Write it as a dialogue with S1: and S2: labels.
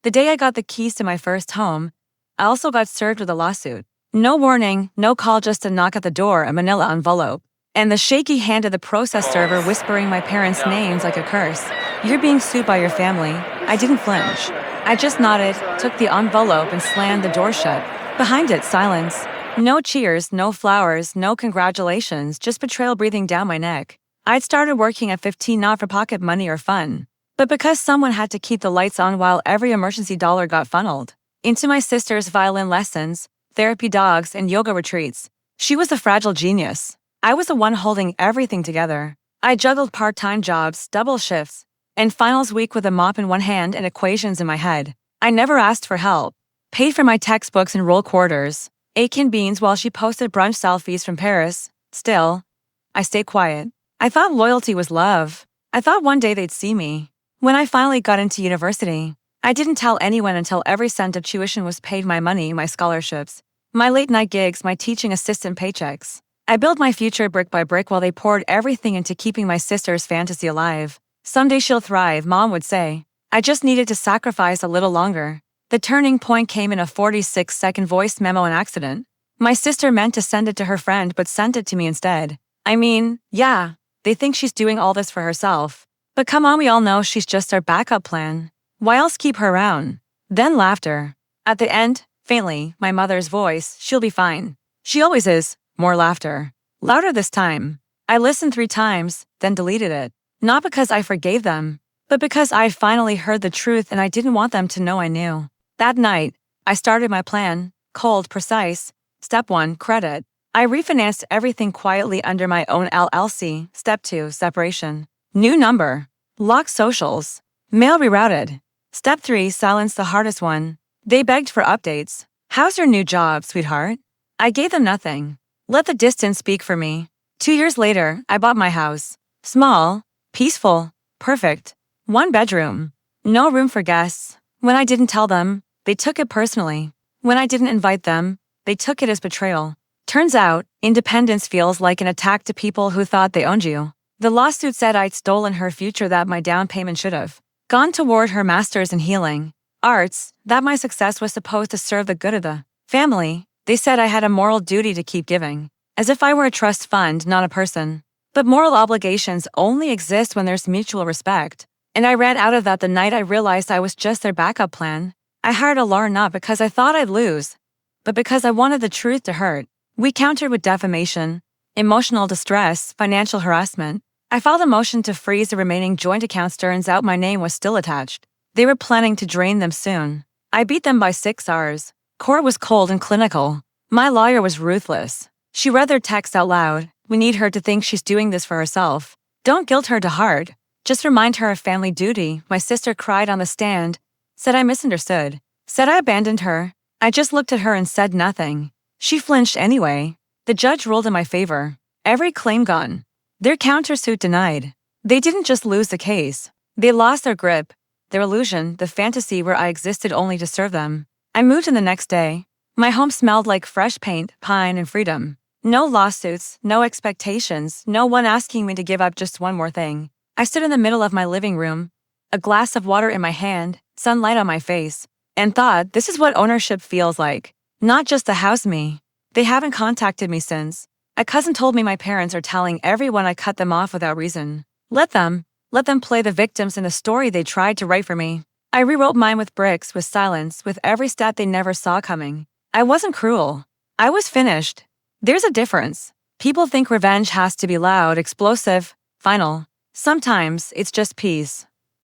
S1: The day I got the keys to my first home, I also got served with a lawsuit. No warning, no call, just a knock at the door, a manila envelope, and the shaky hand of the process server whispering my parents' names like a curse. "You're being sued by your family." I didn't flinch. I just nodded, took the envelope, and slammed the door shut. Behind it, silence. No cheers, no flowers, no congratulations, just betrayal breathing down my neck. I'd started working at 15 not for pocket money or fun, but because someone had to keep the lights on while every emergency dollar got funneled into my sister's violin lessons, therapy dogs, and yoga retreats. She was the fragile genius. I was the one holding everything together. I juggled part-time jobs, double shifts, and finals week with a mop in one hand and equations in my head. I never asked for help. Paid for my textbooks and roll quarters, ate canned beans while she posted brunch selfies from Paris. Still, I stayed quiet. I thought loyalty was love. I thought one day they'd see me. When I finally got into university, I didn't tell anyone until every cent of tuition was paid, my money, my scholarships, my late-night gigs, my teaching assistant paychecks. I built my future brick by brick while they poured everything into keeping my sister's fantasy alive. "Someday she'll thrive," Mom would say. I just needed to sacrifice a little longer. The turning point came in a 46-second voice memo, an accident. My sister meant to send it to her friend but sent it to me instead. I mean, yeah, they think she's doing all this for herself. But come on, we all know she's just our backup plan. Why else keep her around? Then laughter. At the end, faintly, my mother's voice, "She'll be fine. She always is." More laughter. Louder this time. I listened 3 times, then deleted it. Not because I forgave them, but because I finally heard the truth and I didn't want them to know I knew. That night, I started my plan, cold, precise. Step 1, credit. I refinanced everything quietly under my own LLC. Step 2, separation. New number. Locked socials. Mail rerouted. Step 3, silence, the hardest one. They begged for updates. "How's your new job, sweetheart?" I gave them nothing. Let the distance speak for me. 2 years later, I bought my house. Small, peaceful, perfect. 1 bedroom. No room for guests. When I didn't tell them, they took it personally. When I didn't invite them, they took it as betrayal. Turns out, independence feels like an attack to people who thought they owned you. The lawsuit said I'd stolen her future, that my down payment should have gone toward her master's in healing arts, that my success was supposed to serve the good of the family. They said I had a moral duty to keep giving, as if I were a trust fund, not a person. But moral obligations only exist when there's mutual respect. And I ran out of that the night I realized I was just their backup plan. I hired a lawyer not because I thought I'd lose, but because I wanted the truth to hurt. We countered with defamation, emotional distress, financial harassment. I filed a motion to freeze the remaining joint accounts. Turns out my name was still attached. They were planning to drain them soon. I beat them by 6 hours. Court was cold and clinical. My lawyer was ruthless. She read their text out loud. "We need her to think she's doing this for herself. Don't guilt her to heart. Just remind her of family duty." My sister cried on the stand, said I misunderstood, said I abandoned her. I just looked at her and said nothing. She flinched anyway. The judge ruled in my favor. Every claim gone. Their countersuit denied. They didn't just lose the case. They lost their grip, their illusion, the fantasy where I existed only to serve them. I moved in the next day. My home smelled like fresh paint, pine, and freedom. No lawsuits, no expectations, no one asking me to give up just one more thing. I stood in the middle of my living room, a glass of water in my hand, sunlight on my face, and thought, this is what ownership feels like. Not just the house, me. They haven't contacted me since. A cousin told me my parents are telling everyone I cut them off without reason. Let them play the victims in the story they tried to write for me. I rewrote mine with bricks, with silence, with every step they never saw coming. I wasn't cruel. I was finished. There's a difference. People think revenge has to be loud, explosive, final. Sometimes it's just peace.